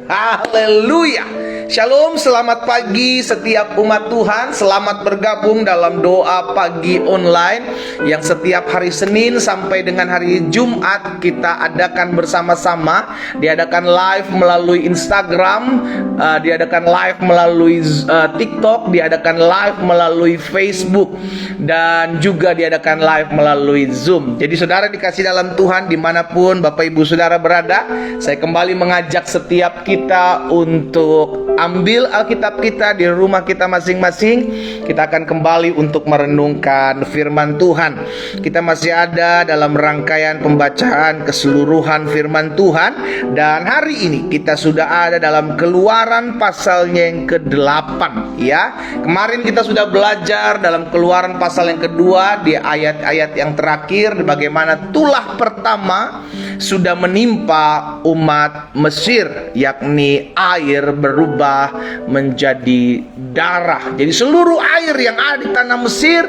Haleluya. Shalom, selamat pagi setiap umat Tuhan. Selamat bergabung dalam doa pagi online yang setiap hari Senin sampai dengan hari Jumat kita adakan bersama-sama. Diadakan live melalui Instagram, diadakan live melalui TikTok, diadakan live melalui Facebook, dan juga diadakan live melalui Zoom. Jadi saudara dikasih dalam Tuhan, dimanapun Bapak Ibu saudara berada, saya kembali mengajak setiap kita untuk ambil Alkitab kita di rumah kita masing-masing. Kita akan kembali untuk merenungkan firman Tuhan. Kita masih ada dalam rangkaian pembacaan keseluruhan firman Tuhan, dan hari ini kita sudah ada dalam Keluaran pasalnya yang ke-8 ya. Kemarin kita sudah belajar dalam Keluaran pasal yang kedua di ayat-ayat yang terakhir, bagaimana tulah pertama sudah menimpa umat Mesir, yakni air berubah menjadi darah. Jadi seluruh air yang ada di tanah Mesir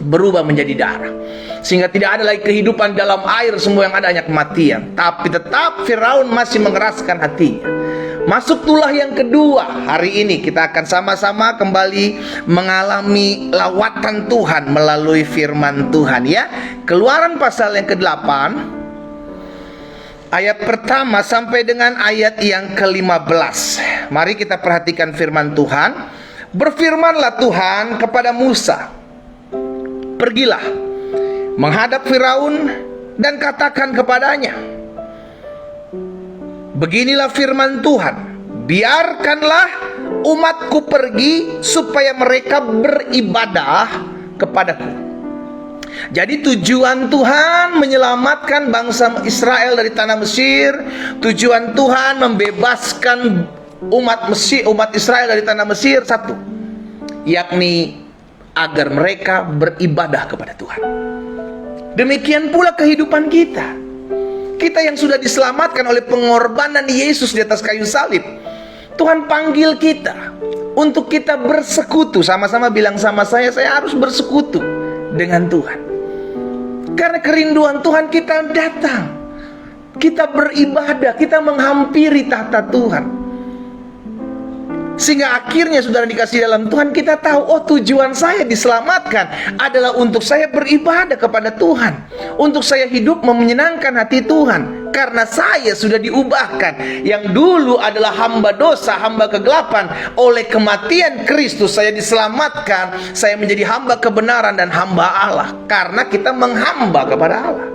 berubah menjadi darah, sehingga tidak ada lagi kehidupan dalam air, semua yang ada hanya kematian. Tapi tetap Firaun masih mengeraskan hatinya. Masuk tulah yang kedua. Hari ini kita akan sama-sama kembali mengalami lawatan Tuhan melalui firman Tuhan ya. Keluaran pasal yang ke-8 ayat pertama sampai dengan ayat yang ke-15. Mari kita perhatikan firman Tuhan. Berfirmanlah Tuhan kepada Musa, "Pergilah menghadap Firaun dan katakan kepadanya, beginilah firman Tuhan, biarkanlah umatku pergi supaya mereka beribadah kepadaku." Jadi tujuan Tuhan menyelamatkan bangsa Israel dari tanah Mesir, tujuan Tuhan membebaskan umat Israel dari tanah Mesir satu, yakni agar mereka beribadah kepada Tuhan. Demikian pula kehidupan kita. Kita yang sudah diselamatkan oleh pengorbanan Yesus di atas kayu salib, Tuhan panggil kita untuk kita bersekutu. Sama-sama bilang sama saya harus bersekutu dengan Tuhan. Karena kerinduan Tuhan kita datang, kita beribadah, kita menghampiri tahta Tuhan. Sehingga akhirnya saudara dikasih dalam Tuhan, kita tahu, oh tujuan saya diselamatkan adalah untuk saya beribadah kepada Tuhan, untuk saya hidup menyenangkan hati Tuhan. Karena saya sudah diubahkan, yang dulu adalah hamba dosa, hamba kegelapan, oleh kematian Kristus saya diselamatkan, saya menjadi hamba kebenaran dan hamba Allah. Karena kita menghamba kepada Allah.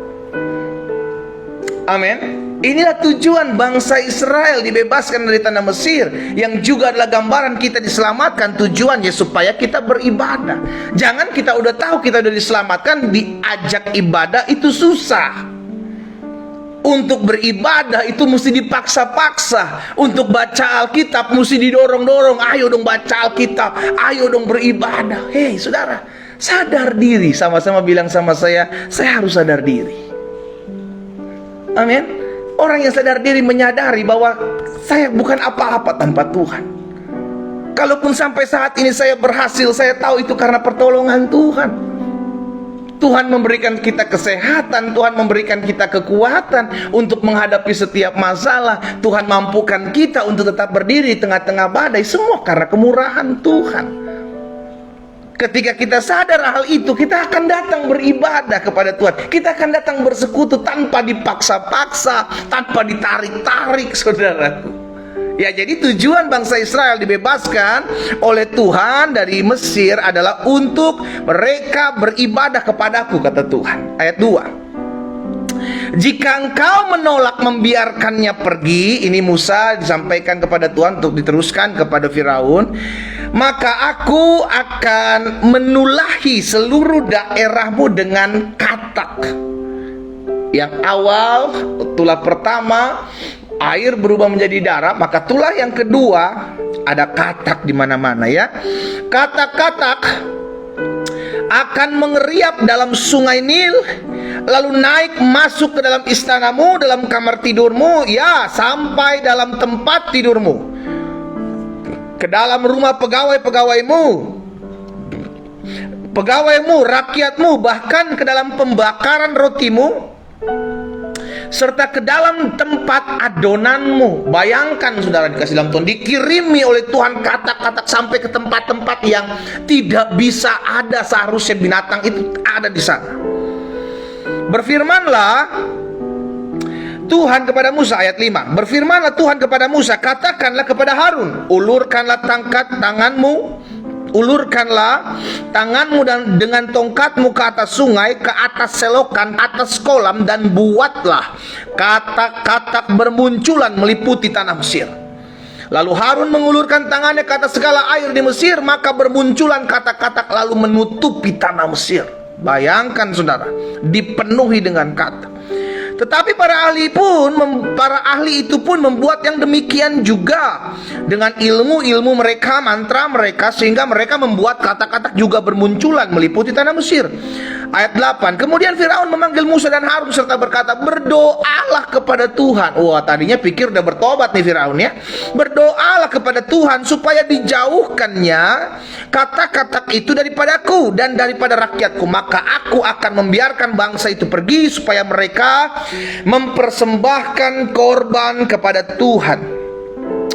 Amin. Inilah tujuan bangsa Israel dibebaskan dari tanah Mesir, yang juga adalah gambaran kita diselamatkan. Tujuannya supaya kita beribadah. Jangan kita udah tahu kita udah diselamatkan, diajak ibadah itu susah. Untuk beribadah itu mesti dipaksa-paksa. Untuk baca Alkitab mesti didorong-dorong. Ayo dong baca Alkitab, ayo dong beribadah. Hei saudara, sadar diri. Sama-sama bilang sama saya harus sadar diri. Amin. Orang yang sadar diri menyadari bahwa saya bukan apa-apa tanpa Tuhan. Kalaupun sampai saat ini saya berhasil, saya tahu itu karena pertolongan Tuhan. Tuhan memberikan kita kesehatan, Tuhan memberikan kita kekuatan untuk menghadapi setiap masalah. Tuhan mampukan kita untuk tetap berdiri di tengah-tengah badai. Semua karena kemurahan Tuhan. Ketika kita sadar hal itu, kita akan datang beribadah kepada Tuhan. Kita akan datang bersekutu tanpa dipaksa-paksa, tanpa ditarik-tarik, saudaraku. Ya, jadi tujuan bangsa Israel dibebaskan oleh Tuhan dari Mesir adalah untuk mereka beribadah kepadaku, kata Tuhan. Ayat 2. Jika engkau menolak membiarkannya pergi, ini Musa disampaikan kepada Tuhan untuk diteruskan kepada Firaun, maka aku akan menulahi seluruh daerahmu dengan katak. Yang awal, tulah pertama, air berubah menjadi darah, maka tulah yang kedua ada katak di mana-mana ya. Katak-katak akan mengeriap dalam sungai Nil, lalu naik masuk ke dalam istanamu, dalam kamar tidurmu, ya, sampai dalam tempat tidurmu, ke dalam rumah pegawai-pegawaimu, rakyatmu, bahkan ke dalam pembakaran rotimu, serta ke dalam tempat adonanmu. Bayangkan saudara dikasih dalam Tuhan, dikirimi oleh Tuhan katak-katak sampai ke tempat-tempat yang tidak bisa ada, seharusnya binatang itu ada di sana. Berfirmanlah Tuhan kepada Musa, ayat 5. Berfirmanlah Tuhan kepada Musa, katakanlah kepada Harun, ulurkanlah tanganmu dan dengan tongkatmu ke atas sungai, ke atas selokan, atas kolam, dan buatlah katak-katak bermunculan meliputi tanah Mesir. Lalu Harun mengulurkan tangannya ke atas segala air di Mesir, maka bermunculan katak-katak lalu menutupi tanah Mesir. Bayangkan saudara, dipenuhi dengan katak. Tetapi para ahli itu pun membuat yang demikian juga dengan ilmu mereka, mantra mereka, sehingga mereka membuat katak-katak juga bermunculan meliputi tanah Mesir. Ayat 8. Kemudian Firaun memanggil Musa dan Harun serta berkata, berdoalah kepada Tuhan. Wah, tadinya pikir udah bertobat nih Firaun ya. Berdoalah kepada Tuhan supaya dijauhkannya katak-katak itu daripadaku dan daripada rakyatku, maka aku akan membiarkan bangsa itu pergi supaya mereka mempersembahkan korban kepada Tuhan.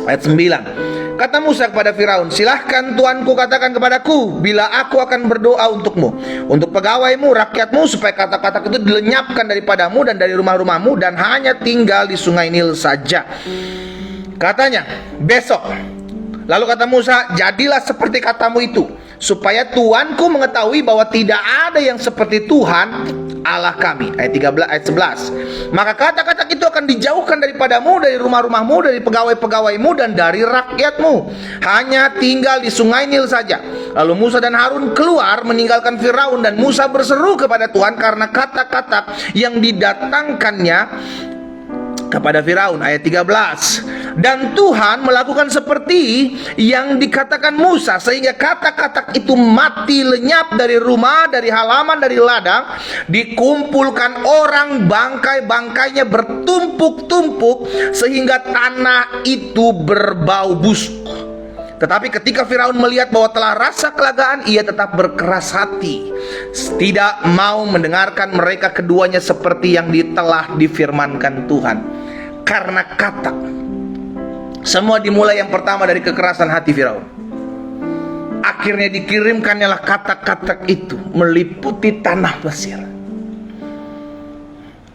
Ayat 9. Kata Musa kepada Firaun, silahkan tuanku katakan kepadaku bila aku akan berdoa untukmu, untuk pegawaimu, rakyatmu, supaya katak-katak itu dilenyapkan daripadamu dan dari rumah-rumahmu dan hanya tinggal di sungai Nil saja. Katanya, besok. Lalu kata Musa, jadilah seperti katamu itu, supaya tuanku mengetahui bahwa tidak ada yang seperti Tuhan Allah kami. Ayat 11. Maka katak-katak itu akan dijauhkan daripadamu, dari rumah-rumahmu, dari pegawai-pegawaimu, dan dari rakyatmu. Hanya tinggal di sungai Nil saja. Lalu Musa dan Harun keluar meninggalkan Firaun, dan Musa berseru kepada Tuhan karena katak-katak yang didatangkannya kepada Firaun. Ayat 13. Dan Tuhan melakukan seperti yang dikatakan Musa, sehingga katak-katak itu mati lenyap dari rumah, dari halaman, dari ladang. Dikumpulkan orang, bangkai-bangkainya bertumpuk-tumpuk, sehingga tanah itu berbau busuk. Tetapi ketika Firaun melihat bahwa telah rasa kelagaan, ia tetap berkeras hati, tidak mau mendengarkan mereka keduanya seperti yang telah difirmankan Tuhan. Karena katak, semua dimulai yang pertama dari kekerasan hati Firaun. Akhirnya dikirimkannya katak-katak itu meliputi tanah Mesir.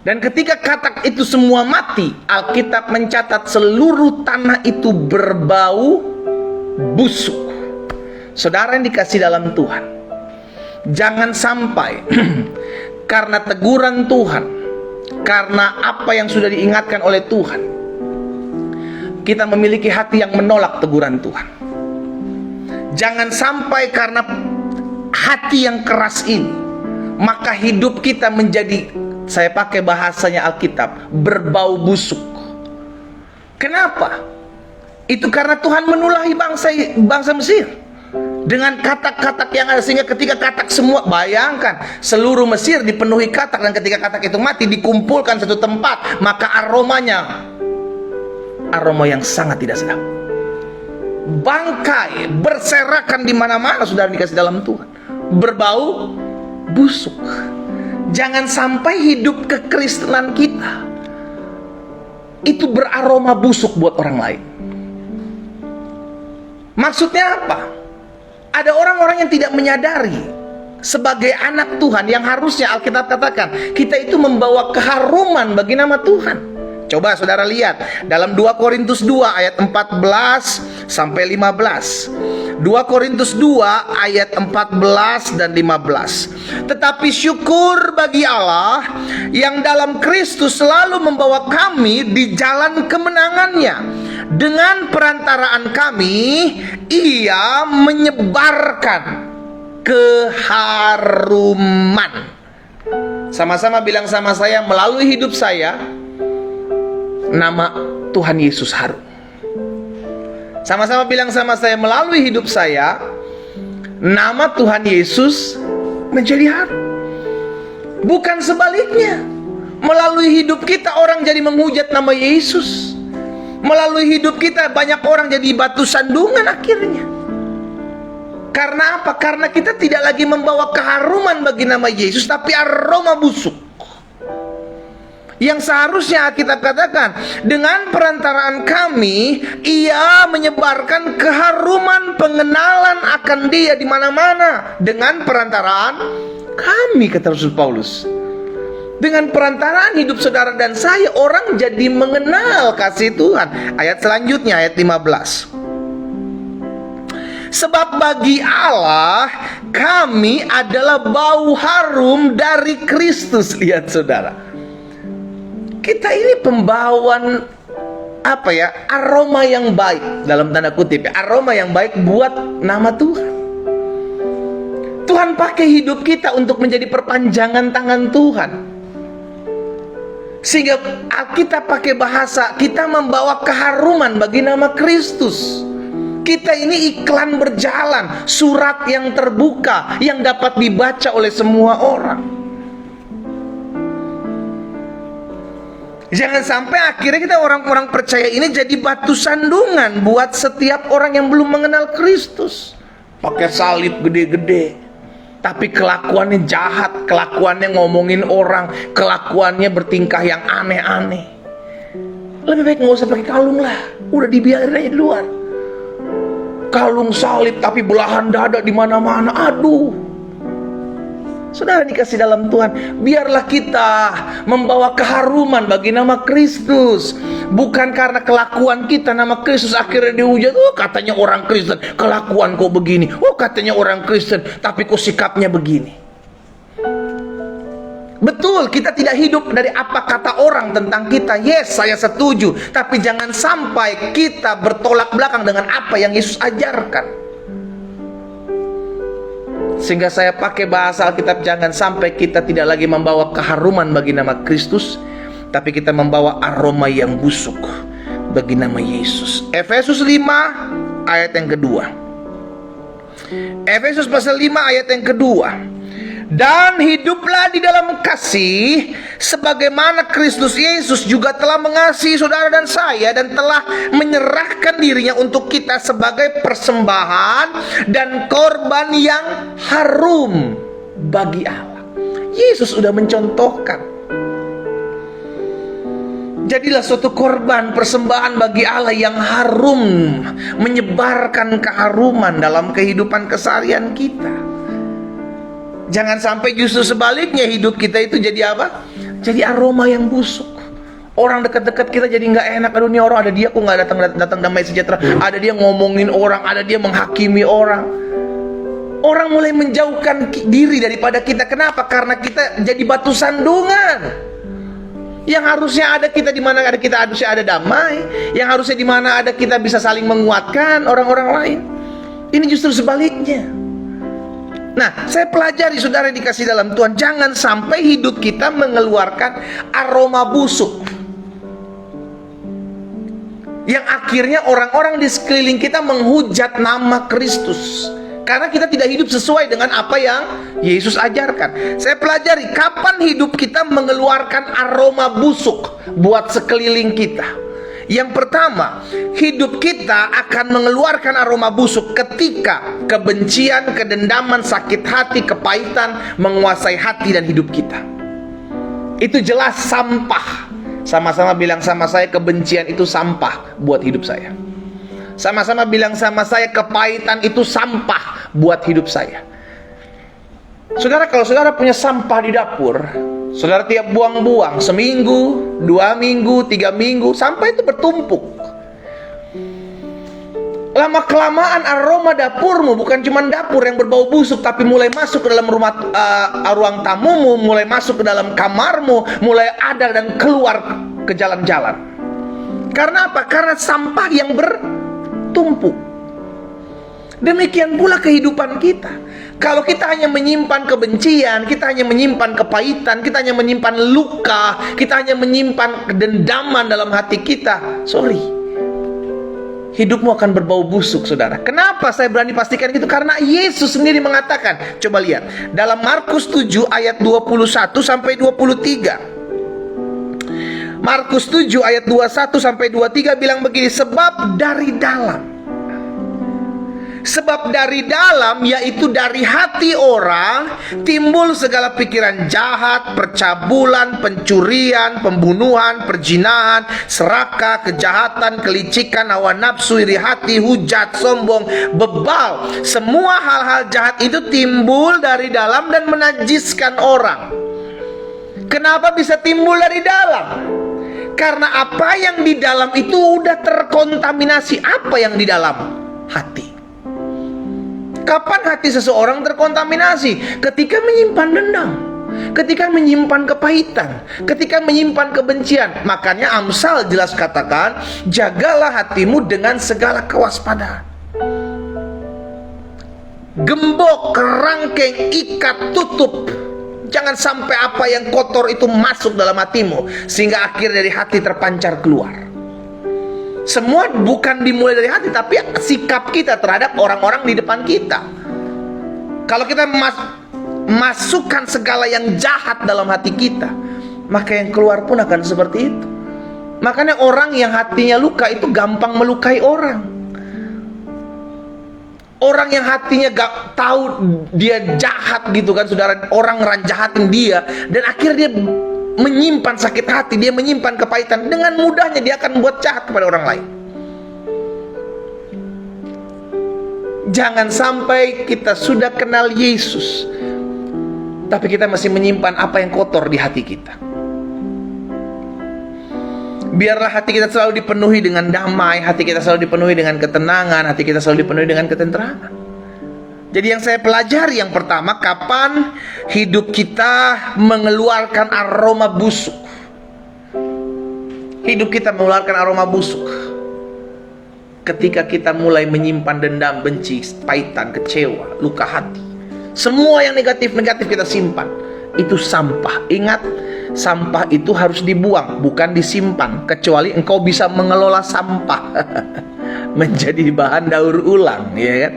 Dan ketika katak itu semua mati, Alkitab mencatat seluruh tanah itu berbau busuk. Saudara yang dikasih dalam Tuhan, jangan sampai karena teguran Tuhan, karena apa yang sudah diingatkan oleh Tuhan, kita memiliki hati yang menolak teguran Tuhan. Jangan sampai karena hati yang keras ini, maka hidup kita menjadi, saya pakai bahasanya Alkitab, berbau busuk. Kenapa? Itu karena Tuhan menulahi bangsa Mesir dengan katak-katak yang ada, sehingga ketika katak semua, bayangkan seluruh Mesir dipenuhi katak, dan ketika katak itu mati dikumpulkan satu tempat, maka aromanya aroma yang sangat tidak sedap. Bangkai berserakan di mana-mana, saudara dikasih dalam Tuhan, berbau busuk. Jangan sampai hidup kekristenan kita itu beraroma busuk buat orang lain. Maksudnya apa? Ada orang-orang yang tidak menyadari sebagai anak Tuhan yang harusnya Alkitab katakan kita itu membawa keharuman bagi nama Tuhan. Coba saudara lihat dalam 2 Korintus 2 ayat 14 sampai 15. 2 Korintus 2 ayat 14 dan 15. Tetapi syukur bagi Allah yang dalam Kristus selalu membawa kami di jalan kemenangannya. Dengan perantaraan kami, Ia menyebarkan keharuman. Sama-sama bilang sama saya, melalui hidup saya, nama Tuhan Yesus harum. Sama-sama bilang sama saya, melalui hidup saya, nama Tuhan Yesus menjadi harum. Bukan sebaliknya, melalui hidup kita orang jadi menghujat nama Yesus. Melalui hidup kita banyak orang jadi batu sandungan akhirnya. Karena apa? Karena kita tidak lagi membawa keharuman bagi nama Yesus, tapi aroma busuk. Yang seharusnya Alkitab katakan, dengan perantaraan kami, ia menyebarkan keharuman pengenalan akan dia di mana-mana. Dengan perantaraan kami, kata Rasul Paulus. Dengan perantaraan hidup saudara dan saya, orang jadi mengenal kasih Tuhan. Ayat selanjutnya, ayat 15. Sebab bagi Allah, kami adalah bau harum dari Kristus. Lihat saudara, kita ini pembawaan aroma yang baik, dalam tanda kutip, aroma yang baik buat nama Tuhan. Tuhan pakai hidup kita untuk menjadi perpanjangan tangan Tuhan. Sehingga kita pakai bahasa, kita membawa keharuman bagi nama Kristus. Kita ini iklan berjalan, surat yang terbuka yang dapat dibaca oleh semua orang. Jangan sampai akhirnya kita orang-orang percaya ini jadi batu sandungan buat setiap orang yang belum mengenal Kristus. Pakai salib gede-gede, tapi kelakuannya jahat, kelakuannya ngomongin orang, kelakuannya bertingkah yang aneh-aneh. Lebih baik nggak usah pakai kalung lah, udah dibiarin aja di luar. Kalung salib tapi belahan dada di mana-mana, aduh. Saudara dikasih dalam Tuhan, biarlah kita membawa keharuman bagi nama Kristus. Bukan karena kelakuan kita nama Kristus akhirnya dihujat. Oh katanya orang Kristen, kelakuan kok begini. Oh katanya orang Kristen, tapi kok sikapnya begini. Betul, kita tidak hidup dari apa kata orang tentang kita. Yes, saya setuju. Tapi jangan sampai kita bertolak belakang dengan apa yang Yesus ajarkan. Sehingga saya pakai bahasa Alkitab, jangan sampai kita tidak lagi membawa keharuman bagi nama Kristus, tapi kita membawa aroma yang busuk bagi nama Yesus. Efesus 5 ayat yang kedua. Efesus pasal 5 ayat yang kedua. Dan hiduplah di dalam kasih, sebagaimana Kristus Yesus juga telah mengasihi saudara dan saya, dan telah menyerahkan dirinya untuk kita sebagai persembahan dan korban yang harum bagi Allah. Yesus sudah mencontohkan. Jadilah suatu korban persembahan bagi Allah yang harum, menyebarkan keharuman dalam kehidupan keseharian kita. Jangan sampai justru sebaliknya hidup kita itu jadi apa? Jadi aroma yang busuk. Orang dekat-dekat kita jadi nggak enak. Aduh, ini orang, ada dia kok nggak datang damai sejahtera. Ada dia ngomongin orang, ada dia menghakimi orang. Orang mulai menjauhkan diri daripada kita. Kenapa? Karena kita jadi batu sandungan. Yang harusnya ada kita, di mana ada kita harusnya ada damai. Yang harusnya di mana ada kita bisa saling menguatkan orang-orang lain. Ini justru sebaliknya. Nah, saya pelajari saudara yang dikasih dalam Tuhan, jangan sampai hidup kita mengeluarkan aroma busuk yang akhirnya orang-orang di sekeliling kita menghujat nama Kristus, karena kita tidak hidup sesuai dengan apa yang Yesus ajarkan. Saya pelajari kapan hidup kita mengeluarkan aroma busuk buat sekeliling kita. Yang pertama, hidup kita akan mengeluarkan aroma busuk ketika kebencian, kedendaman, sakit hati, kepahitan menguasai hati dan hidup kita. Itu jelas sampah. Sama-sama bilang sama saya, kebencian itu sampah buat hidup saya. Sama-sama bilang sama saya, kepahitan itu sampah buat hidup saya. Saudara, kalau saudara punya sampah di dapur, saudara tiap buang-buang, seminggu, 2 minggu, 3 minggu, sampai itu bertumpuk. Lama-kelamaan aroma dapurmu, bukan cuma dapur yang berbau busuk, tapi mulai masuk ke dalam ruang tamumu, mulai masuk ke dalam kamarmu, mulai ada dan keluar ke jalan-jalan. Karena apa? Karena sampah yang bertumpuk. Demikian pula kehidupan kita. Kalau kita hanya menyimpan kebencian, kita hanya menyimpan kepahitan, kita hanya menyimpan luka, kita hanya menyimpan kedendaman dalam hati kita, hidupmu akan berbau busuk, saudara. Kenapa saya berani pastikan gitu? Karena Yesus sendiri mengatakan. Coba lihat dalam Markus 7 ayat 21 sampai 23. Markus 7 ayat 21 sampai 23 bilang begini, sebab dari dalam, Sebab dari dalam, yaitu dari hati orang, timbul segala pikiran jahat, percabulan, pencurian, pembunuhan, perzinahan, serakah, kejahatan, kelicikan, hawa nafsu, iri hati, hujat, sombong, bebal. Semua hal-hal jahat itu timbul dari dalam dan menajiskan orang. Kenapa bisa timbul dari dalam? Karena apa yang di dalam itu udah terkontaminasi. Apa yang di dalam? Hati. Kapan hati seseorang terkontaminasi? Ketika menyimpan dendam, ketika menyimpan kepahitan, ketika menyimpan kebencian. Makanya Amsal jelas katakan, jagalah hatimu dengan segala kewaspadaan. Gembok, kerangkeng, ikat, tutup. Jangan sampai apa yang kotor itu masuk dalam hatimu, sehingga akhir dari hati terpancar keluar. Semua bukan dimulai dari hati, tapi sikap kita terhadap orang-orang di depan kita. Kalau kita masukkan segala yang jahat dalam hati kita, maka yang keluar pun akan seperti itu. Makanya orang yang hatinya luka itu gampang melukai orang. Orang yang hatinya gak tahu dia jahat gitu kan, saudara, orang ngeranjahatin dia, dan akhirnya dia menyimpan sakit hati, dia menyimpan kepahitan. Dengan mudahnya dia akan buat jahat kepada orang lain. Jangan sampai kita sudah kenal Yesus, tapi kita masih menyimpan apa yang kotor di hati kita. Biarlah hati kita selalu dipenuhi dengan damai, hati kita selalu dipenuhi dengan ketenangan, hati kita selalu dipenuhi dengan ketenteraman. Jadi yang saya pelajari yang pertama, kapan hidup kita mengeluarkan aroma busuk. Hidup kita mengeluarkan aroma busuk ketika kita mulai menyimpan dendam, benci, pahitan, kecewa, luka hati. Semua yang negatif-negatif kita simpan. Itu sampah. Ingat, sampah itu harus dibuang, bukan disimpan. Kecuali engkau bisa mengelola sampah menjadi bahan daur ulang, ya kan?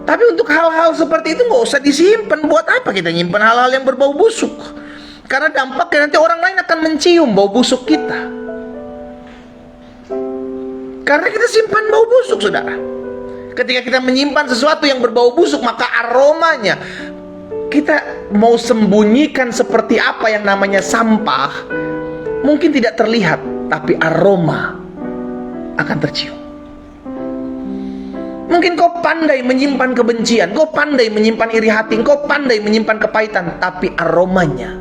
Tapi untuk hal-hal seperti itu nggak usah disimpan. Buat apa kita nyimpan hal-hal yang berbau busuk? Karena dampaknya nanti orang lain akan mencium bau busuk kita. Karena kita simpan bau busuk, saudara. Ketika kita menyimpan sesuatu yang berbau busuk, maka aromanya, kita mau sembunyikan seperti apa yang namanya sampah, mungkin tidak terlihat, tapi aroma akan tercium. Mungkin kau pandai menyimpan kebencian, kau pandai menyimpan iri hati, kau pandai menyimpan kepahitan, tapi aromanya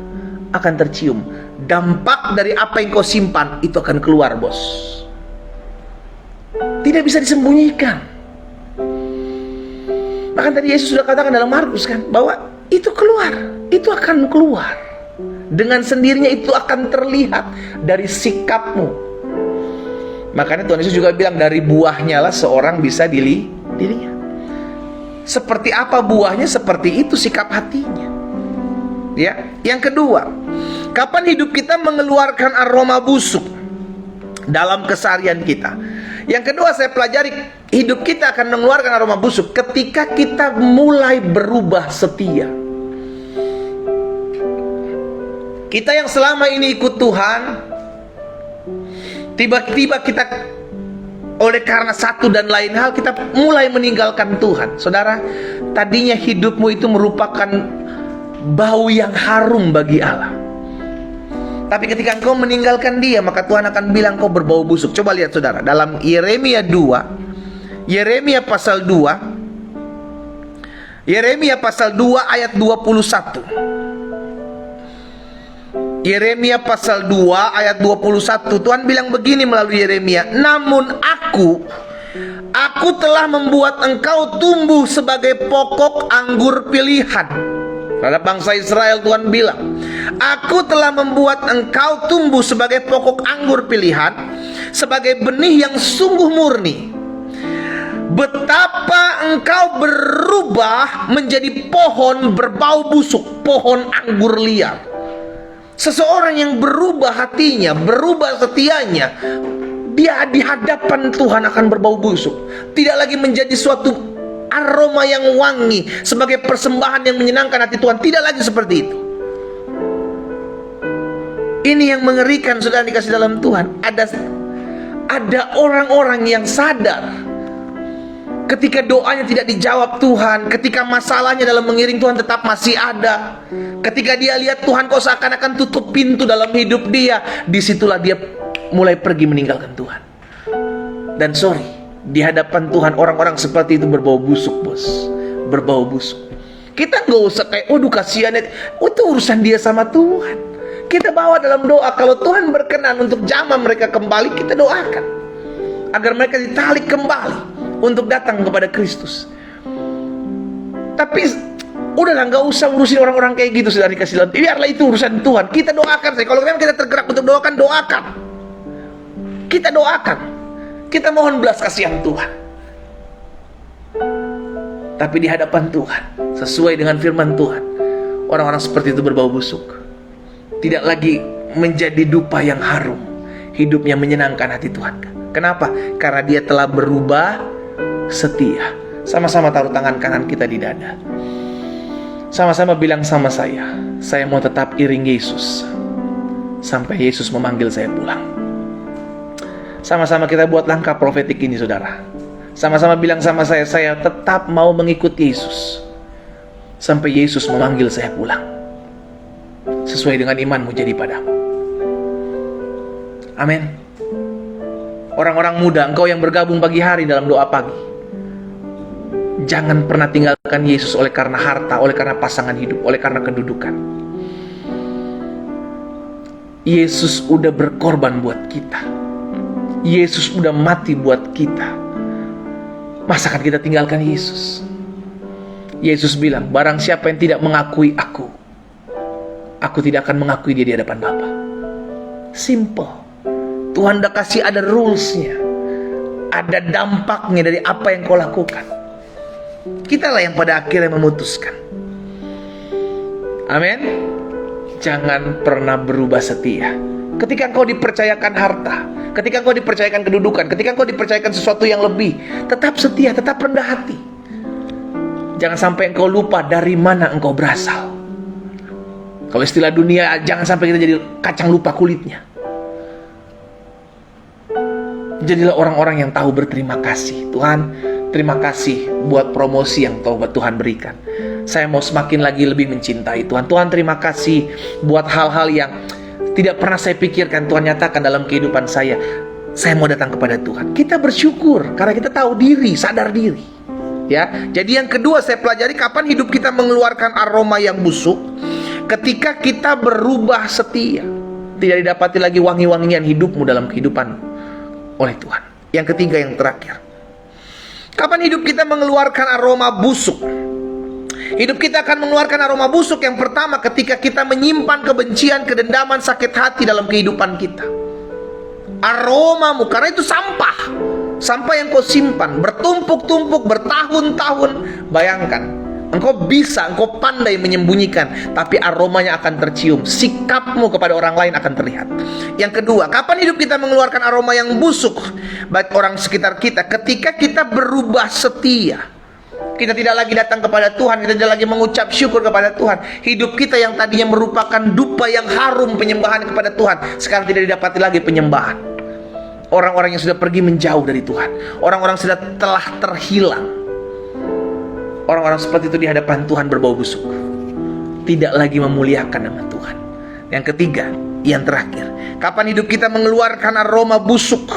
akan tercium. Dampak dari apa yang kau simpan itu akan keluar, bos. Tidak bisa disembunyikan. Bahkan tadi Yesus sudah katakan dalam Markus kan, bahwa itu keluar, itu akan keluar. Dengan sendirinya itu akan terlihat dari sikapmu. Makanya Tuhan Yesus juga bilang, dari buahnya lah seorang bisa dilihat. Seperti apa buahnya, seperti itu sikap hatinya. Ya, yang kedua, kapan hidup kita mengeluarkan aroma busuk dalam keseharian kita? Yang kedua saya pelajari, hidup kita akan mengeluarkan aroma busuk ketika kita mulai berubah setia. Kita yang selama ini ikut Tuhan, tiba-tiba kita oleh karena satu dan lain hal kita mulai meninggalkan Tuhan. Saudara, tadinya hidupmu itu merupakan bau yang harum bagi Allah. Tapi ketika engkau meninggalkan Dia, maka Tuhan akan bilang kau berbau busuk. Coba lihat saudara, dalam Yeremia 2, Yeremia pasal 2, Yeremia pasal 2 ayat 21. Yeremia pasal 2 ayat 21, Tuhan bilang begini melalui Yeremia, namun aku telah membuat engkau tumbuh sebagai pokok anggur pilihan. Terhadap bangsa Israel Tuhan bilang, aku telah membuat engkau tumbuh sebagai pokok anggur pilihan, sebagai benih yang sungguh murni. Betapa engkau berubah menjadi pohon berbau busuk, pohon anggur liar. Seseorang yang berubah hatinya, berubah setianya, dia di hadapan Tuhan akan berbau busuk. Tidak lagi menjadi suatu aroma yang wangi sebagai persembahan yang menyenangkan hati Tuhan. Tidak lagi seperti itu. Ini yang mengerikan, saudara dikasih dalam Tuhan. Ada orang-orang yang sadar ketika doanya tidak dijawab Tuhan, ketika masalahnya dalam mengiring Tuhan tetap masih ada, ketika dia lihat Tuhan kok seakan-akan tutup pintu dalam hidup dia, disitulah dia mulai pergi meninggalkan Tuhan. Dan sorry, di hadapan Tuhan orang-orang seperti itu berbau busuk, bos. Berbau busuk. Kita nggak usah kayak, waduh kasihan, itu urusan dia sama Tuhan. Kita bawa dalam doa, kalau Tuhan berkenan untuk jamah mereka kembali, kita doakan agar mereka ditarik kembali untuk datang kepada Kristus. Tapi udahlah, nggak usah urusin orang-orang kayak gitu, sudah dikasih lalu. Biarlah itu urusan Tuhan. Kita doakan saja. Kalau memang kita tergerak untuk doakan, doakan. Kita doakan. Kita mohon belas kasihan Tuhan. Tapi di hadapan Tuhan, sesuai dengan firman Tuhan, orang-orang seperti itu berbau busuk. Tidak lagi menjadi dupa yang harum. Hidupnya menyenangkan hati Tuhan. Kenapa? Karena dia telah berubah setia. Sama-sama taruh tangan kanan kita di dada. Sama-sama bilang sama saya mau tetap iring Yesus sampai Yesus memanggil saya pulang. Sama-sama kita buat langkah profetik ini, saudara. Sama-sama bilang sama saya tetap mau mengikuti Yesus sampai Yesus memanggil saya pulang. Sesuai dengan imanmu jadi padamu. Amin. Orang-orang muda, engkau yang bergabung pagi hari dalam doa pagi, jangan pernah tinggalkan Yesus oleh karena harta, oleh karena pasangan hidup, oleh karena kedudukan. Yesus udah berkorban buat kita. Yesus udah mati buat kita. Masa kan kita tinggalkan Yesus? Yesus bilang, barang siapa yang tidak mengakui aku tidak akan mengakui dia di hadapan Bapa. Simple. Tuhan udah kasih ada rules-nya, ada dampaknya dari apa yang kau lakukan. Kitalah yang pada akhirnya memutuskan. Amin. Jangan pernah berubah setia. Ketika engkau dipercayakan harta, ketika engkau dipercayakan kedudukan, ketika engkau dipercayakan sesuatu yang lebih, tetap setia, tetap rendah hati. Jangan sampai engkau lupa dari mana engkau berasal. Kalau istilah dunia, jangan sampai kita jadi kacang lupa kulitnya. Jadilah orang-orang yang tahu berterima kasih. Tuhan, terima kasih buat promosi yang Tuhan berikan. Saya mau semakin lagi lebih mencintai Tuhan. Tuhan, terima kasih buat hal-hal yang tidak pernah saya pikirkan Tuhan nyatakan dalam kehidupan saya. Saya mau datang kepada Tuhan. Kita bersyukur karena kita tahu diri, sadar diri. Ya, jadi yang kedua saya pelajari, kapan hidup kita mengeluarkan aroma yang busuk? Ketika kita berubah setia, tidak didapati lagi wangi-wangian hidupmu dalam kehidupan oleh Tuhan. Yang ketiga, yang terakhir, kapan hidup kita mengeluarkan aroma busuk? Hidup kita akan mengeluarkan aroma busuk. Yang pertama, ketika kita menyimpan kebencian, kedendaman, sakit hati dalam kehidupan kita. Aromamu, karena itu sampah. Sampah yang kau simpan bertumpuk-tumpuk bertahun-tahun. Bayangkan, engkau pandai menyembunyikan, tapi aromanya akan tercium. Sikapmu kepada orang lain akan terlihat. Yang kedua, kapan hidup kita mengeluarkan aroma yang busuk bagi orang sekitar kita? Ketika kita berubah setia. Kita tidak lagi datang kepada Tuhan, kita tidak lagi mengucap syukur kepada Tuhan. Hidup kita yang tadinya merupakan dupa yang harum penyembahan kepada Tuhan, sekarang tidak didapati lagi penyembahan. Orang-orang yang sudah pergi menjauh dari Tuhan, orang-orang sudah telah terhilang. Orang-orang seperti itu di hadapan Tuhan berbau busuk, tidak lagi memuliakan nama Tuhan. Yang ketiga, yang terakhir, kapan hidup kita mengeluarkan aroma busuk?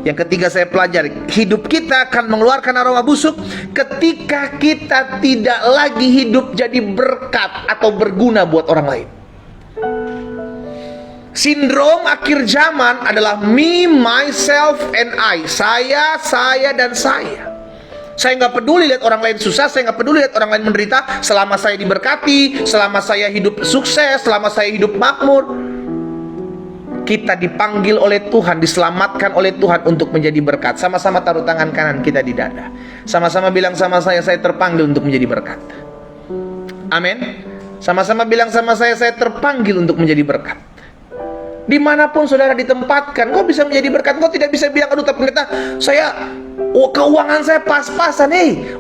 Yang ketiga saya pelajari, hidup kita akan mengeluarkan aroma busuk ketika kita tidak lagi hidup jadi berkat atau berguna buat orang lain. Sindrom akhir zaman adalah me, myself, and I. Saya, dan saya. Saya nggak peduli lihat orang lain susah, saya nggak peduli lihat orang lain menderita. Selama saya diberkati, selama saya hidup sukses, selama saya hidup makmur. Kita dipanggil oleh Tuhan, diselamatkan oleh Tuhan untuk menjadi berkat. Sama-sama taruh tangan kanan kita di dada. Sama-sama bilang sama saya terpanggil untuk menjadi berkat. Amin. Sama-sama bilang sama saya terpanggil untuk menjadi berkat. Dimanapun saudara ditempatkan, kau bisa menjadi berkat. Kau tidak bisa bilang, aduh tapi ternyata keuangan saya pas-pasan.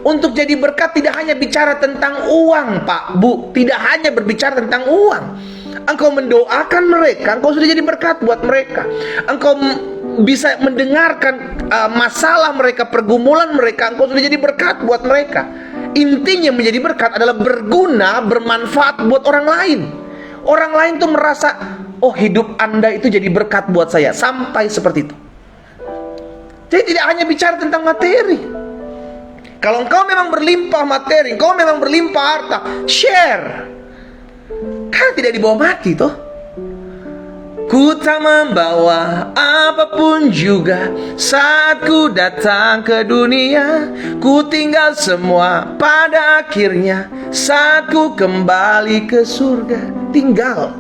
Untuk jadi berkat tidak hanya bicara tentang uang, Pak, Bu. Tidak hanya berbicara tentang uang. Engkau mendoakan mereka, engkau sudah jadi berkat buat mereka. Engkau bisa mendengarkan masalah mereka, pergumulan mereka, engkau sudah jadi berkat buat mereka. Intinya menjadi berkat adalah berguna, bermanfaat buat orang lain. Orang lain tuh merasa, oh hidup Anda itu jadi berkat buat saya. Sampai seperti itu. Jadi tidak hanya bicara tentang materi. Kalau engkau memang berlimpah materi, engkau memang berlimpah harta, share. Kan tidak dibawa mati toh. Ku tak membawa apapun juga saat ku datang ke dunia. Ku tinggal semua pada akhirnya saat ku kembali ke surga. Tinggal.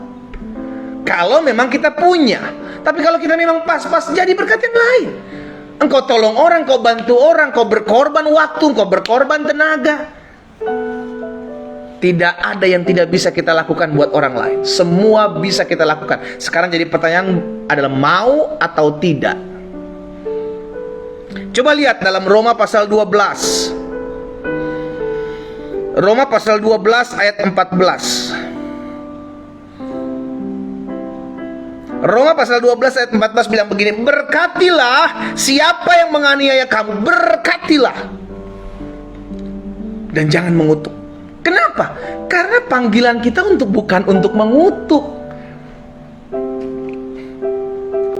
Kalau memang kita punya. Tapi kalau kita memang pas-pas, jadi berkat yang lain. Engkau tolong orang, kau bantu orang, kau berkorban waktu, kau berkorban tenaga. Tidak ada yang tidak bisa kita lakukan buat orang lain. Semua bisa kita lakukan. Sekarang jadi pertanyaan adalah mau atau tidak. Coba lihat dalam Roma pasal 12. Roma pasal 12 ayat 14. Roma pasal 12 ayat 14 bilang begini, berkatilah siapa yang menganiaya kamu, berkatilah. Dan jangan mengutuk. Kenapa? Karena panggilan kita bukan untuk mengutuk.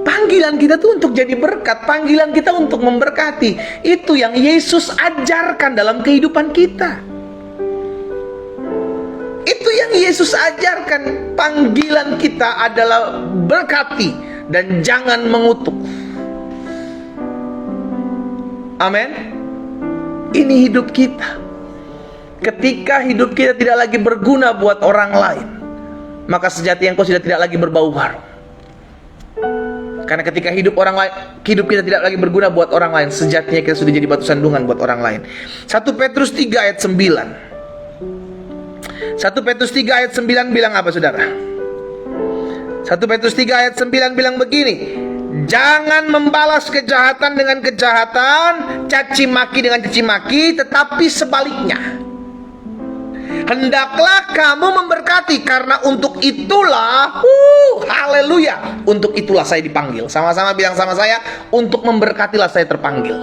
Panggilan kita tuh untuk jadi berkat. Panggilan kita untuk memberkati. Itu yang Yesus ajarkan dalam kehidupan kita. Itu yang Yesus ajarkan. Panggilan kita adalah berkati dan jangan mengutuk. Amin. Ini hidup kita. Ketika hidup kita tidak lagi berguna buat orang lain, maka sejati engkau sudah tidak lagi berbau harum. Karena ketika hidup kita tidak lagi berguna buat orang lain, sejatinya kita sudah jadi batu sandungan buat orang lain. 1 Petrus 3 ayat 9. 1 Petrus 3 ayat 9 bilang apa saudara? 1 Petrus 3 ayat 9 bilang begini, jangan membalas kejahatan dengan kejahatan, caci maki dengan caci maki, tetapi sebaliknya. Hendaklah kamu memberkati, karena untuk itulah, haleluya, untuk itulah saya dipanggil. Sama-sama bilang sama saya, untuk memberkatilah saya terpanggil.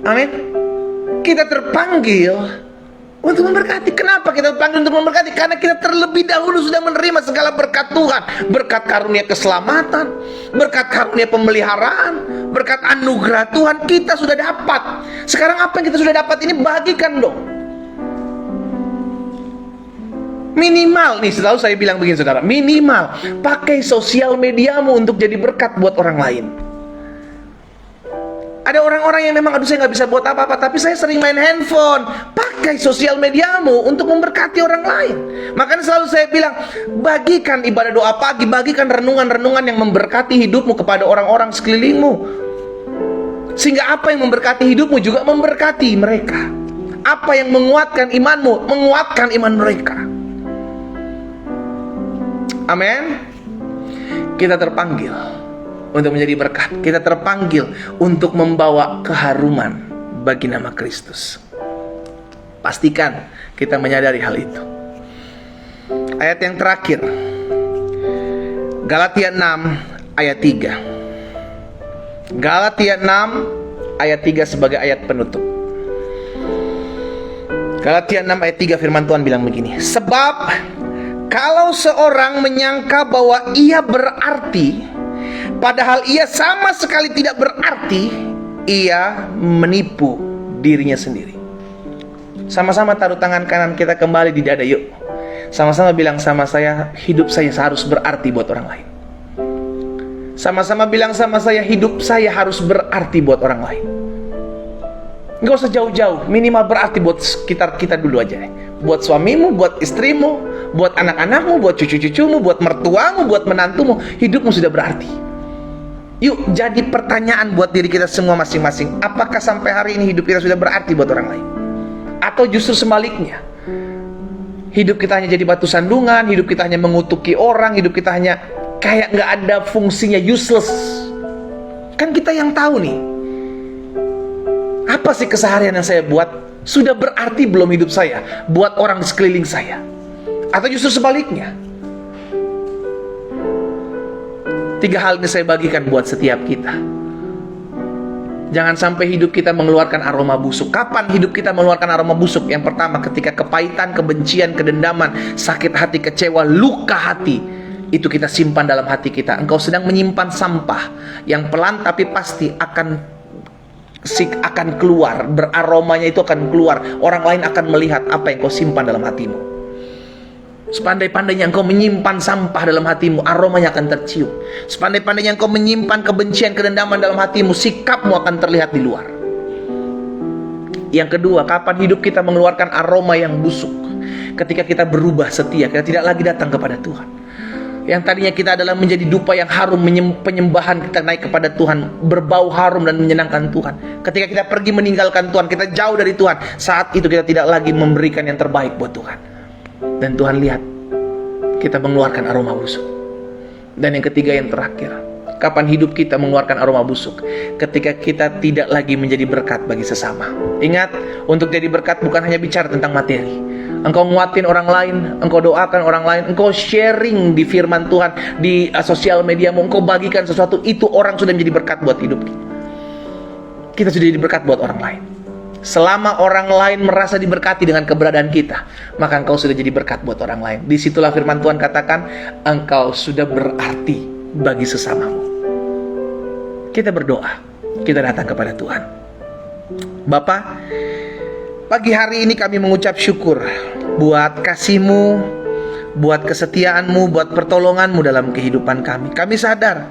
Amin. Kita terpanggil untuk memberkati. Kenapa kita terpanggil untuk memberkati? Karena kita terlebih dahulu sudah menerima segala berkat Tuhan. Berkat karunia keselamatan, berkat karunia pemeliharaan, berkat anugerah Tuhan kita sudah dapat. Sekarang apa yang kita sudah dapat ini bagikan dong. Minimal nih, selalu saya bilang begini saudara, minimal pakai sosial mediamu untuk jadi berkat buat orang lain. Ada orang-orang yang memang, aduh saya nggak bisa buat apa-apa, tapi saya sering main handphone. Pakai sosial mediamu untuk memberkati orang lain. Makanya selalu saya bilang, bagikan ibadah doa pagi, bagikan renungan-renungan yang memberkati hidupmu kepada orang-orang sekelilingmu. Sehingga apa yang memberkati hidupmu juga memberkati mereka. Apa yang menguatkan imanmu, menguatkan iman mereka. Amin. Kita terpanggil untuk menjadi berkat. Kita terpanggil untuk membawa keharuman bagi nama Kristus. Pastikan kita menyadari hal itu. Ayat yang terakhir, Galatia 6 ayat 3. Galatia 6 ayat 3 sebagai ayat penutup. Galatia 6 ayat 3 firman Tuhan bilang begini, sebab kalau seorang menyangka bahwa ia berarti, padahal ia sama sekali tidak berarti, ia menipu dirinya sendiri. Sama-sama taruh tangan kanan kita kembali di dada yuk. Sama-sama bilang sama saya, hidup saya harus berarti buat orang lain. Sama-sama bilang sama saya, hidup saya harus berarti buat orang lain. Nggak usah jauh-jauh, minimal berarti buat sekitar kita dulu aja. Buat suamimu, buat istrimu, buat anak-anakmu, buat cucu-cucumu, buat mertuamu, buat menantumu. Hidupmu sudah berarti. Yuk, jadi pertanyaan buat diri kita semua masing-masing, apakah sampai hari ini hidup kita sudah berarti buat orang lain? Atau justru sebaliknya, hidup kita hanya jadi batu sandungan, hidup kita hanya mengutuki orang, hidup kita hanya kayak nggak ada fungsinya, useless. Kan kita yang tahu nih, apa sih keseharian yang saya buat? Sudah berarti belum hidup saya buat orang di sekeliling saya? Atau justru sebaliknya, 3 hal ini saya bagikan buat setiap kita. Jangan sampai hidup kita mengeluarkan aroma busuk. Kapan hidup kita mengeluarkan aroma busuk? Yang pertama, ketika kepahitan, kebencian, kedendaman, sakit hati, kecewa, luka hati, itu kita simpan dalam hati kita. Engkau sedang menyimpan sampah yang pelan tapi pasti akan keluar. Beraromanya itu akan keluar. Orang lain akan melihat apa yang kau simpan dalam hatimu. Sepandai-pandainya engkau menyimpan sampah dalam hatimu, aromanya akan tercium. Sepandai-pandainya engkau menyimpan kebencian, kedendaman dalam hatimu, sikapmu akan terlihat di luar. Yang kedua, kapan hidup kita mengeluarkan aroma yang busuk? Ketika kita berubah setia, kita tidak lagi datang kepada Tuhan. Yang tadinya kita adalah menjadi dupa yang harum, penyembahan kita naik kepada Tuhan, berbau harum dan menyenangkan Tuhan. Ketika kita pergi meninggalkan Tuhan, kita jauh dari Tuhan, saat itu kita tidak lagi memberikan yang terbaik buat Tuhan. Dan Tuhan lihat kita mengeluarkan aroma busuk. Dan yang ketiga, yang terakhir, kapan hidup kita mengeluarkan aroma busuk? Ketika kita tidak lagi menjadi berkat bagi sesama. Ingat, untuk jadi berkat bukan hanya bicara tentang materi. Engkau nguatin orang lain, engkau doakan orang lain, engkau sharing di firman Tuhan, di sosial mediamu, engkau bagikan sesuatu, itu orang sudah menjadi berkat buat hidup kita. Kita sudah jadi berkat buat orang lain. Selama orang lain merasa diberkati dengan keberadaan kita, maka engkau sudah jadi berkat buat orang lain. Disitulah firman Tuhan katakan, engkau sudah berarti bagi sesamamu. Kita berdoa, kita datang kepada Tuhan. Bapa, pagi hari ini kami mengucap syukur buat kasih-Mu, buat kesetiaan-Mu, buat pertolongan-Mu dalam kehidupan kami. Kami sadar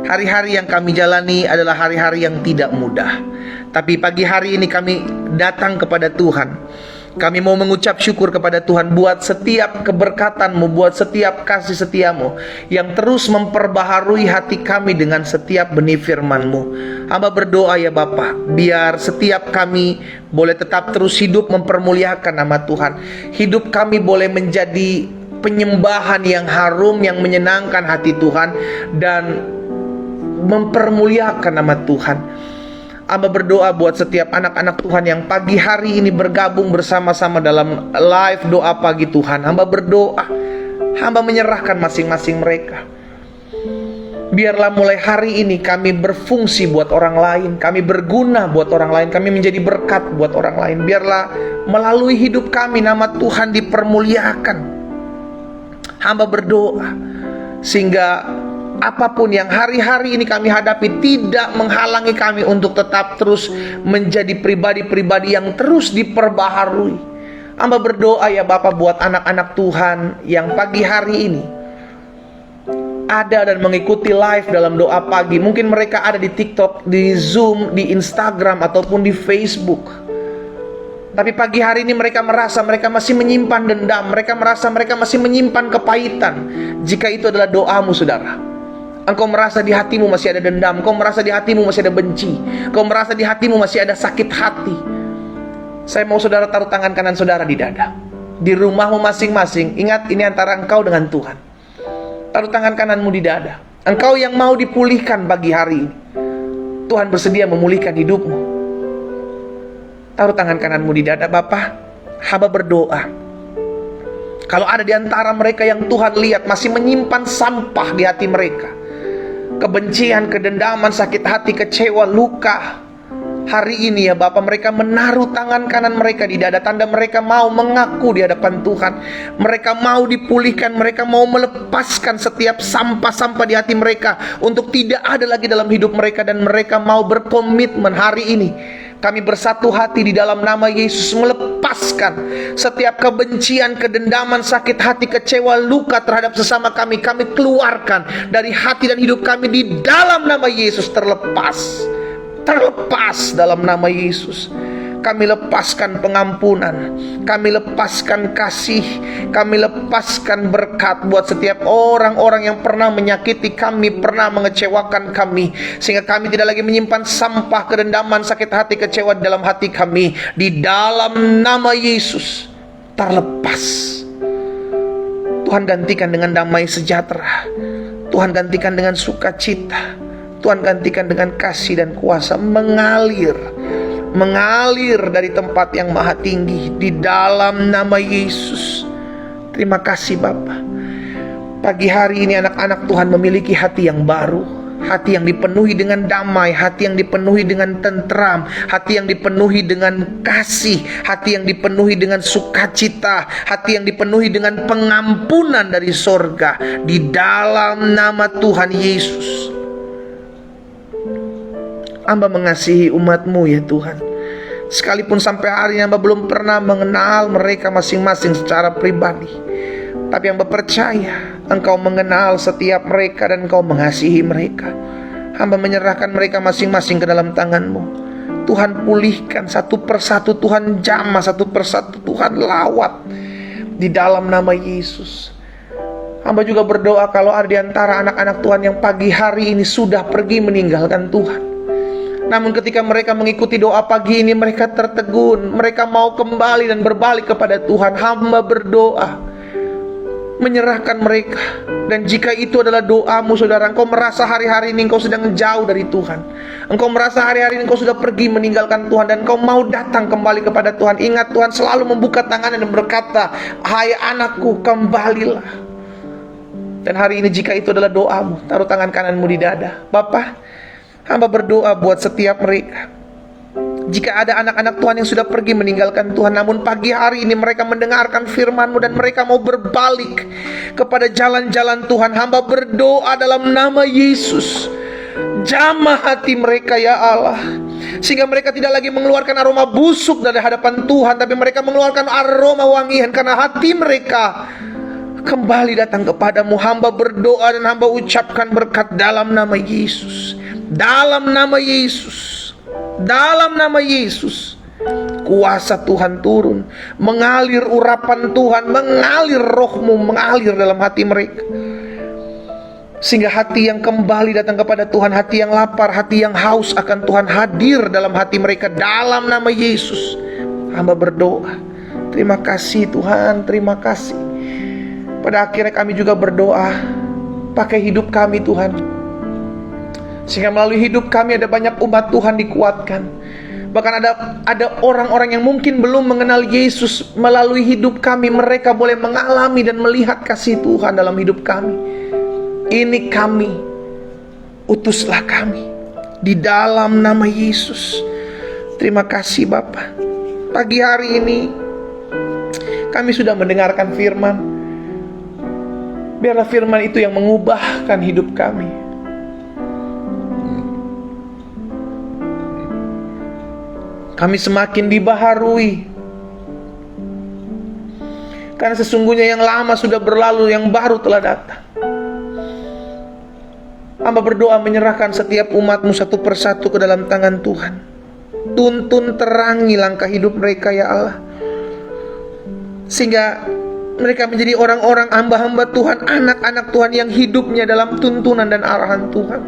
hari-hari yang kami jalani adalah hari-hari yang tidak mudah. Tapi pagi hari ini kami datang kepada Tuhan. Kami mau mengucap syukur kepada Tuhan buat setiap keberkatan-Mu, buat setiap kasih setia-Mu yang terus memperbaharui hati kami dengan setiap benih firman-Mu. Hamba berdoa ya Bapa, biar setiap kami boleh tetap terus hidup mempermuliakan nama Tuhan. Hidup kami boleh menjadi penyembahan yang harum, yang menyenangkan hati Tuhan dan mempermuliakan nama Tuhan. Hamba berdoa buat setiap anak-anak Tuhan yang pagi hari ini bergabung bersama-sama dalam live doa pagi Tuhan. Hamba berdoa, hamba menyerahkan masing-masing mereka. Biarlah mulai hari ini kami berfungsi buat orang lain, kami berguna buat orang lain, kami menjadi berkat buat orang lain. Biarlah melalui hidup kami nama Tuhan dipermuliakan. Hamba berdoa sehingga apapun yang hari-hari ini kami hadapi tidak menghalangi kami untuk tetap terus menjadi pribadi-pribadi yang terus diperbaharui. Hamba berdoa ya Bapa buat anak-anak Tuhan yang pagi hari ini ada dan mengikuti live dalam doa pagi. Mungkin mereka ada di TikTok, di Zoom, di Instagram ataupun di Facebook. Tapi pagi hari ini mereka merasa mereka masih menyimpan dendam, mereka merasa mereka masih menyimpan kepahitan. Jika itu adalah doamu saudara, engkau merasa di hatimu masih ada dendam, engkau merasa di hatimu masih ada benci, engkau merasa di hatimu masih ada sakit hati, saya mau saudara taruh tangan kanan saudara di dada. Di rumahmu masing-masing, ingat ini antara engkau dengan Tuhan. Taruh tangan kananmu di dada. Engkau yang mau dipulihkan pagi hari ini, Tuhan bersedia memulihkan hidupmu. Taruh tangan kananmu di dada. Bapa, hamba berdoa, kalau ada di antara mereka yang Tuhan lihat masih menyimpan sampah di hati mereka, kebencian, kedendaman, sakit hati, kecewa, luka, hari ini ya Bapa, mereka menaruh tangan kanan mereka di dada, tanda mereka mau mengaku di hadapan Tuhan. Mereka mau dipulihkan, mereka mau melepaskan setiap sampah-sampah di hati mereka untuk tidak ada lagi dalam hidup mereka, dan mereka mau berkomitmen hari ini. Kami bersatu hati di dalam nama Yesus melepaskan setiap kebencian, kedendaman, sakit hati, kecewa, luka terhadap sesama kami. Kami keluarkan dari hati dan hidup kami di dalam nama Yesus. Terlepas dalam nama Yesus. Kami lepaskan pengampunan, kami lepaskan kasih, kami lepaskan berkat buat setiap orang-orang yang pernah menyakiti kami, pernah mengecewakan kami, sehingga kami tidak lagi menyimpan sampah, kedendaman, sakit hati, kecewa di dalam hati kami. Di dalam nama Yesus terlepas. Tuhan gantikan dengan damai sejahtera, Tuhan gantikan dengan sukacita, Tuhan gantikan dengan kasih dan kuasa mengalir dari tempat yang maha tinggi di dalam nama Yesus. Terima kasih Bapa. Pagi hari ini anak-anak Tuhan memiliki hati yang baru, hati yang dipenuhi dengan damai, hati yang dipenuhi dengan tentram, hati yang dipenuhi dengan kasih, hati yang dipenuhi dengan sukacita, hati yang dipenuhi dengan pengampunan dari sorga di dalam nama Tuhan Yesus. Hamba mengasihi umat-Mu ya Tuhan. Sekalipun sampai hari ini hamba belum pernah mengenal mereka masing-masing secara pribadi, tapi hamba percaya Engkau mengenal setiap mereka dan Engkau mengasihi mereka. Hamba menyerahkan mereka masing-masing ke dalam tangan-Mu. Tuhan pulihkan satu persatu, Tuhan jamah satu persatu, Tuhan lawat di dalam nama Yesus. Hamba juga berdoa kalau ada di antara anak-anak Tuhan yang pagi hari ini sudah pergi meninggalkan Tuhan, namun ketika mereka mengikuti doa pagi ini, mereka tertegun, mereka mau kembali dan berbalik kepada Tuhan. Hamba berdoa menyerahkan mereka. Dan jika itu adalah doamu saudara, engkau merasa hari-hari ini engkau sedang jauh dari Tuhan, engkau merasa hari-hari ini engkau sudah pergi meninggalkan Tuhan, dan engkau mau datang kembali kepada Tuhan, ingat Tuhan selalu membuka tangannya dan berkata, "Hai anakku, kembalilah." Dan hari ini jika itu adalah doamu, taruh tangan kananmu di dada. Bapa, hamba berdoa buat setiap mereka. Jika ada anak-anak Tuhan yang sudah pergi meninggalkan Tuhan, namun pagi hari ini mereka mendengarkan firman-Mu dan mereka mau berbalik kepada jalan-jalan Tuhan, hamba berdoa dalam nama Yesus, jamah hati mereka ya Allah, sehingga mereka tidak lagi mengeluarkan aroma busuk dari hadapan Tuhan, tapi mereka mengeluarkan aroma wangian karena hati mereka kembali datang kepadamu. Hamba berdoa dan hamba ucapkan berkat dalam nama Yesus, dalam nama Yesus, dalam nama Yesus. Kuasa Tuhan turun, mengalir urapan Tuhan, mengalir roh-Mu, mengalir dalam hati mereka, sehingga hati yang kembali datang kepada Tuhan, hati yang lapar, hati yang haus akan Tuhan hadir dalam hati mereka dalam nama Yesus. Hamba berdoa, terima kasih Tuhan, terima kasih. Pada akhirnya kami juga berdoa, pakai hidup kami Tuhan, sehingga melalui hidup kami ada banyak umat Tuhan dikuatkan. Bahkan ada orang-orang yang mungkin belum mengenal Yesus, melalui hidup kami mereka boleh mengalami dan melihat kasih Tuhan dalam hidup kami. Ini kami, utuslah kami di dalam nama Yesus. Terima kasih Bapa. Pagi hari ini kami sudah mendengarkan firman. Biarlah firman itu yang mengubahkan hidup kami. Kami semakin dibaharui, karena sesungguhnya yang lama sudah berlalu, yang baru telah datang. Hamba berdoa menyerahkan setiap umat-Mu satu persatu ke dalam tangan Tuhan. Tuntun terangi langkah hidup mereka ya Allah, sehingga mereka menjadi orang-orang hamba-hamba Tuhan, anak-anak Tuhan yang hidupnya dalam tuntunan dan arahan Tuhan.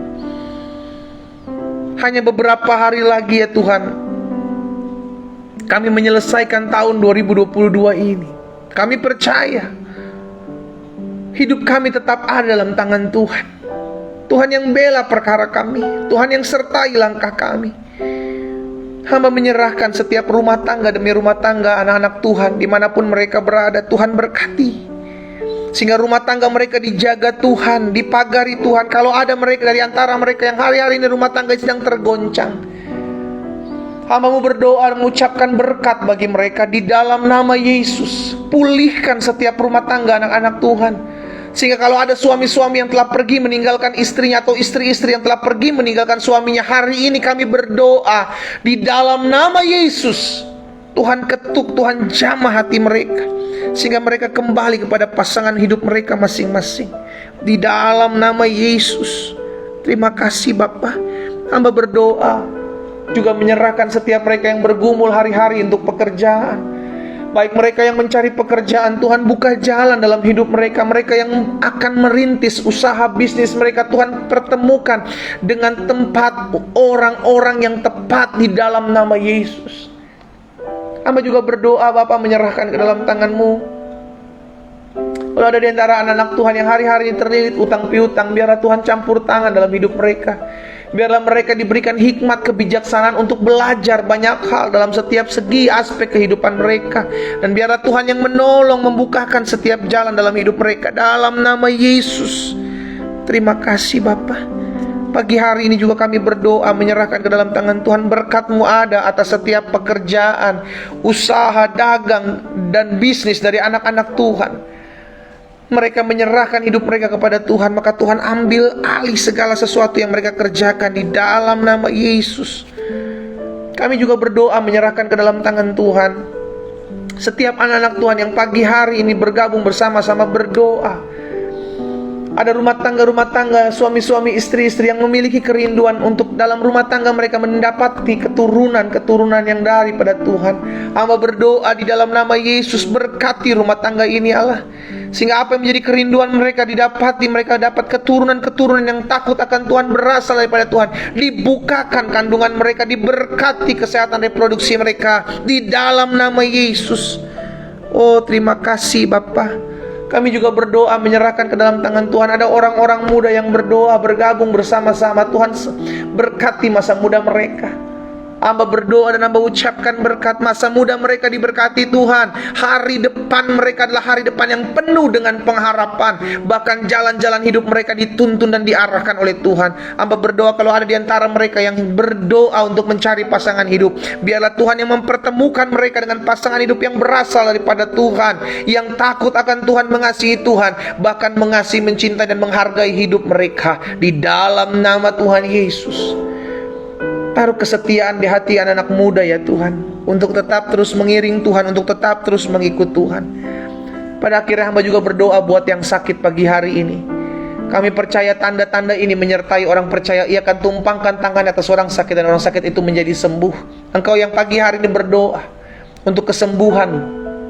Hanya beberapa hari lagi ya Tuhan, kami menyelesaikan tahun 2022 ini. Kami percaya hidup kami tetap ada dalam tangan Tuhan. Tuhan yang bela perkara kami, Tuhan yang sertai langkah kami. Hamba menyerahkan setiap rumah tangga demi rumah tangga anak-anak Tuhan, dimanapun mereka berada. Tuhan berkati, sehingga rumah tangga mereka dijaga Tuhan, dipagari Tuhan. Kalau ada mereka dari antara mereka yang hari-hari ini rumah tangga sedang tergoncang, hamba-Mu berdoa mengucapkan berkat bagi mereka di dalam nama Yesus. Pulihkan setiap rumah tangga anak-anak Tuhan, sehingga kalau ada suami-suami yang telah pergi meninggalkan istrinya, atau istri-istri yang telah pergi meninggalkan suaminya, hari ini kami berdoa di dalam nama Yesus. Tuhan ketuk, Tuhan jamah hati mereka, sehingga mereka kembali kepada pasangan hidup mereka masing-masing di dalam nama Yesus. Terima kasih Bapa. Hamba berdoa juga menyerahkan setiap mereka yang bergumul hari-hari untuk pekerjaan, baik mereka yang mencari pekerjaan, Tuhan buka jalan dalam hidup mereka. Mereka yang akan merintis usaha bisnis mereka, Tuhan pertemukan dengan tempat orang-orang yang tepat di dalam nama Yesus. Hamba juga berdoa Bapak menyerahkan ke dalam tangan-Mu. Kalau ada di antara anak-anak Tuhan yang hari-hari terlilit utang piutang, biarlah Tuhan campur tangan dalam hidup mereka. Biarlah mereka diberikan hikmat kebijaksanaan untuk belajar banyak hal dalam setiap segi aspek kehidupan mereka. Dan biarlah Tuhan yang menolong membukakan setiap jalan dalam hidup mereka, dalam nama Yesus. Terima kasih Bapa. Pagi hari ini juga kami berdoa menyerahkan ke dalam tangan Tuhan. Berkat-Mu ada atas setiap pekerjaan, usaha, dagang, dan bisnis dari anak-anak Tuhan. Mereka menyerahkan hidup mereka kepada Tuhan, maka Tuhan ambil alih segala sesuatu yang mereka kerjakan di dalam nama Yesus. Kami juga berdoa menyerahkan ke dalam tangan Tuhan setiap anak-anak Tuhan yang pagi hari ini bergabung bersama-sama berdoa. Ada rumah tangga, suami-suami, istri-istri yang memiliki kerinduan untuk dalam rumah tangga mereka mendapati keturunan yang daripada Tuhan. Hamba berdoa di dalam nama Yesus, berkati rumah tangga ini Allah, sehingga apa yang menjadi kerinduan mereka didapati. Mereka dapat keturunan yang takut akan Tuhan, berasal daripada Tuhan. Dibukakan kandungan mereka, diberkati kesehatan reproduksi mereka di dalam nama Yesus. Oh, terima kasih Bapa. Kami juga berdoa menyerahkan ke dalam tangan Tuhan. Ada orang-orang muda yang berdoa bergabung bersama-sama. Tuhan berkati masa muda mereka. Hamba berdoa dan hamba ucapkan berkat masa muda mereka diberkati Tuhan. Hari depan mereka adalah hari depan yang penuh dengan pengharapan. Bahkan jalan-jalan hidup mereka dituntun dan diarahkan oleh Tuhan. Hamba berdoa kalau ada di antara mereka yang berdoa untuk mencari pasangan hidup, biarlah Tuhan yang mempertemukan mereka dengan pasangan hidup yang berasal daripada Tuhan, yang takut akan Tuhan, mengasihi Tuhan, bahkan mengasihi, mencintai dan menghargai hidup mereka di dalam nama Tuhan Yesus. Taruh kesetiaan di hati anak-anak muda ya Tuhan, untuk tetap terus mengiring Tuhan, untuk tetap terus mengikut Tuhan. Pada akhirnya hamba juga berdoa buat yang sakit pagi hari ini. Kami percaya tanda-tanda ini menyertai orang percaya. Ia akan tumpangkan tangan atas orang sakit dan orang sakit itu menjadi sembuh. Engkau yang pagi hari ini berdoa untuk kesembuhan,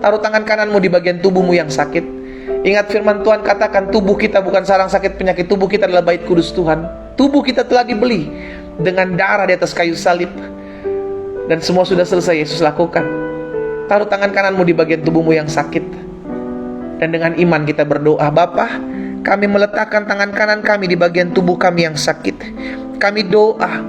taruh tangan kananmu di bagian tubuhmu yang sakit. Ingat firman Tuhan katakan, tubuh kita bukan sarang sakit penyakit. Tubuh kita adalah bait kudus Tuhan. Tubuh kita telah dibeli dengan darah di atas kayu salib, dan semua sudah selesai Yesus lakukan. Taruh tangan kananmu di bagian tubuhmu yang sakit, dan dengan iman kita berdoa, Bapa, kami meletakkan tangan kanan kami di bagian tubuh kami yang sakit. Kami doa,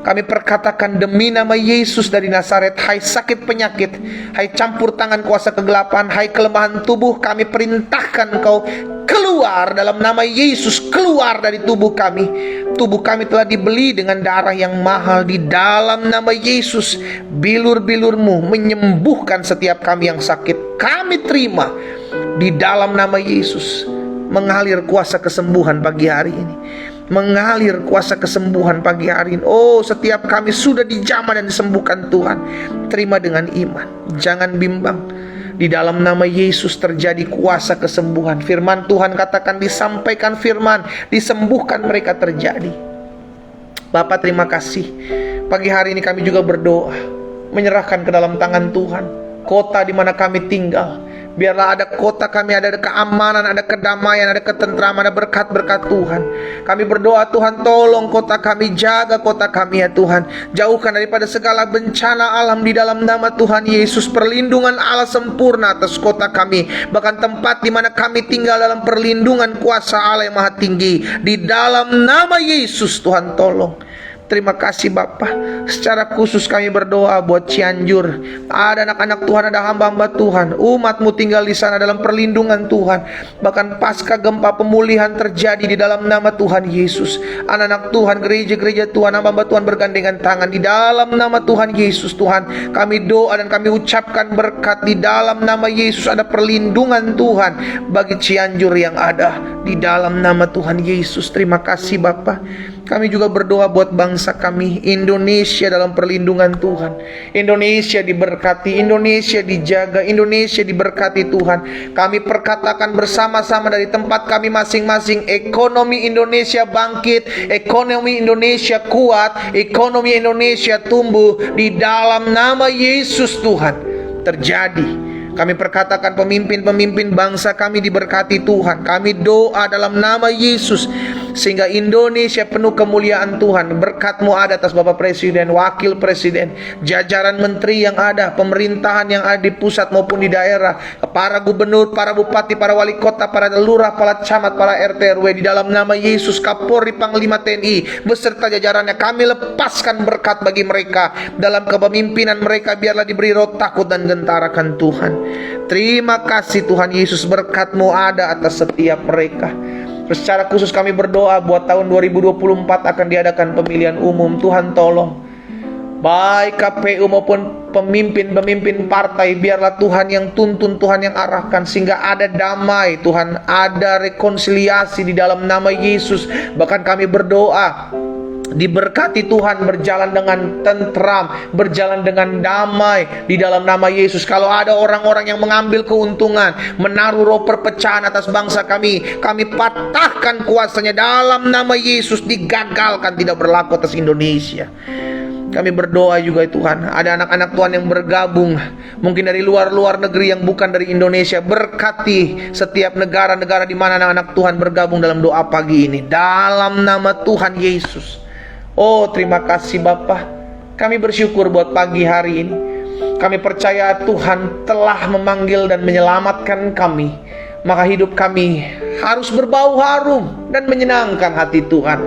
kami perkatakan demi nama Yesus dari Nazaret, hai sakit penyakit, hai campur tangan kuasa kegelapan, hai kelemahan tubuh, kami perintahkan engkau keluar dalam nama Yesus, keluar dari tubuh kami. Tubuh kami telah dibeli dengan darah yang mahal. Di dalam nama Yesus, bilur-bilur-Mu menyembuhkan setiap kami yang sakit. Kami terima di dalam nama Yesus. Mengalir kuasa kesembuhan pagi hari ini, mengalir kuasa kesembuhan pagi hari ini. Oh, setiap kami sudah dijamah dan disembuhkan Tuhan. Terima dengan iman, jangan bimbang. Di dalam nama Yesus terjadi kuasa kesembuhan. Firman Tuhan katakan, disampaikan firman, disembuhkan mereka terjadi. Bapak terima kasih. Pagi hari ini kami juga berdoa menyerahkan ke dalam tangan Tuhan kota di mana kami tinggal. Biarlah ada kota kami, ada keamanan, ada kedamaian, ada ketentraman, ada berkat-berkat Tuhan. Kami berdoa Tuhan, tolong kota kami, jaga kota kami ya Tuhan. Jauhkan daripada segala bencana alam di dalam nama Tuhan Yesus. Perlindungan Allah sempurna atas kota kami, bahkan tempat di mana kami tinggal dalam perlindungan kuasa Allah yang maha tinggi. Di dalam nama Yesus Tuhan tolong. Terima kasih Bapa. Secara khusus kami berdoa buat Cianjur. Ada anak-anak Tuhan, ada hamba-hamba Tuhan, umat-Mu tinggal di sana dalam perlindungan Tuhan. Bahkan pasca gempa pemulihan terjadi di dalam nama Tuhan Yesus. Anak-anak Tuhan, gereja-gereja Tuhan, hamba-hamba Tuhan bergandengan tangan di dalam nama Tuhan Yesus. Tuhan, kami doa dan kami ucapkan berkat di dalam nama Yesus. Ada perlindungan Tuhan bagi Cianjur yang ada di dalam nama Tuhan Yesus. Terima kasih Bapa. Kami juga berdoa buat bangsa kami, Indonesia, dalam perlindungan Tuhan. Indonesia diberkati, Indonesia dijaga, Indonesia diberkati Tuhan. Kami perkatakan bersama-sama dari tempat kami masing-masing, ekonomi Indonesia bangkit, ekonomi Indonesia kuat, ekonomi Indonesia tumbuh di dalam nama Yesus Tuhan. Terjadi. Kami perkatakan pemimpin-pemimpin bangsa kami diberkati Tuhan. Kami doa dalam nama Yesus. sehingga Indonesia penuh kemuliaan Tuhan. Berkat-Mu ada atas Bapak Presiden, Wakil Presiden, jajaran menteri yang ada, pemerintahan yang ada di pusat maupun di daerah, para gubernur, para bupati, para wali kota, para lurah, para camat, para RT RW, di dalam nama Yesus, Kapolri, Panglima TNI beserta jajarannya, kami lepaskan berkat bagi mereka. Dalam kepemimpinan mereka biarlah diberi roh takut dan gentarakan Tuhan. Terima kasih Tuhan Yesus, berkat-Mu ada atas setiap mereka. Secara khusus kami berdoa buat tahun 2024 akan diadakan pemilihan umum. Tuhan tolong, baik KPU maupun pemimpin-pemimpin partai, biarlah Tuhan yang tuntun, Tuhan yang arahkan, sehingga ada damai Tuhan, ada rekonsiliasi di dalam nama Yesus. Bahkan kami berdoa, diberkati Tuhan, berjalan dengan tentram, berjalan dengan damai di dalam nama Yesus. Kalau ada orang-orang yang mengambil keuntungan, menaruh roh perpecahan atas bangsa kami patahkan kuasanya dalam nama Yesus, digagalkan, tidak berlaku atas Indonesia. Kami berdoa juga Tuhan, ada anak-anak Tuhan yang bergabung mungkin dari luar negeri yang bukan dari Indonesia. Berkati setiap negara-negara di mana anak-anak Tuhan bergabung dalam doa pagi ini, dalam nama Tuhan Yesus. Oh, terima kasih Bapa. Kami bersyukur buat pagi hari ini. Kami percaya Tuhan telah memanggil dan menyelamatkan kami, maka hidup kami harus berbau harum dan menyenangkan hati Tuhan.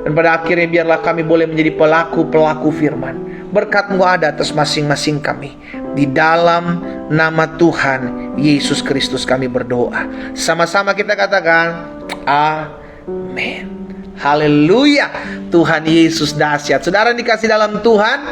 Dan pada akhirnya biarlah kami boleh menjadi pelaku-pelaku firman. Berkat-Mu ada atas masing-masing kami. Di dalam nama Tuhan Yesus Kristus kami berdoa. Sama-sama kita katakan amin. Haleluya. Tuhan Yesus dahsyat. Saudara dikasih dalam Tuhan,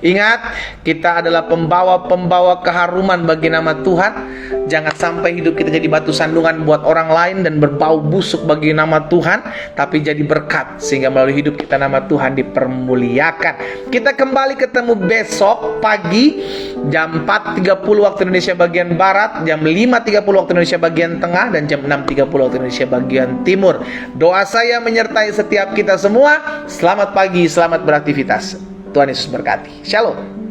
ingat, kita adalah pembawa-pembawa keharuman bagi nama Tuhan. Jangan sampai hidup kita jadi batu sandungan buat orang lain dan berbau busuk bagi nama Tuhan, tapi jadi berkat, sehingga melalui hidup kita nama Tuhan dipermuliakan. Kita kembali ketemu besok pagi jam 4.30 waktu Indonesia bagian Barat, jam 5.30 waktu Indonesia bagian Tengah, dan jam 6.30 waktu Indonesia bagian Timur. Doa saya menyertai setiap kita semua. Selamat pagi, selamat beraktivitas. Tuhan Yesus berkati. Shalom.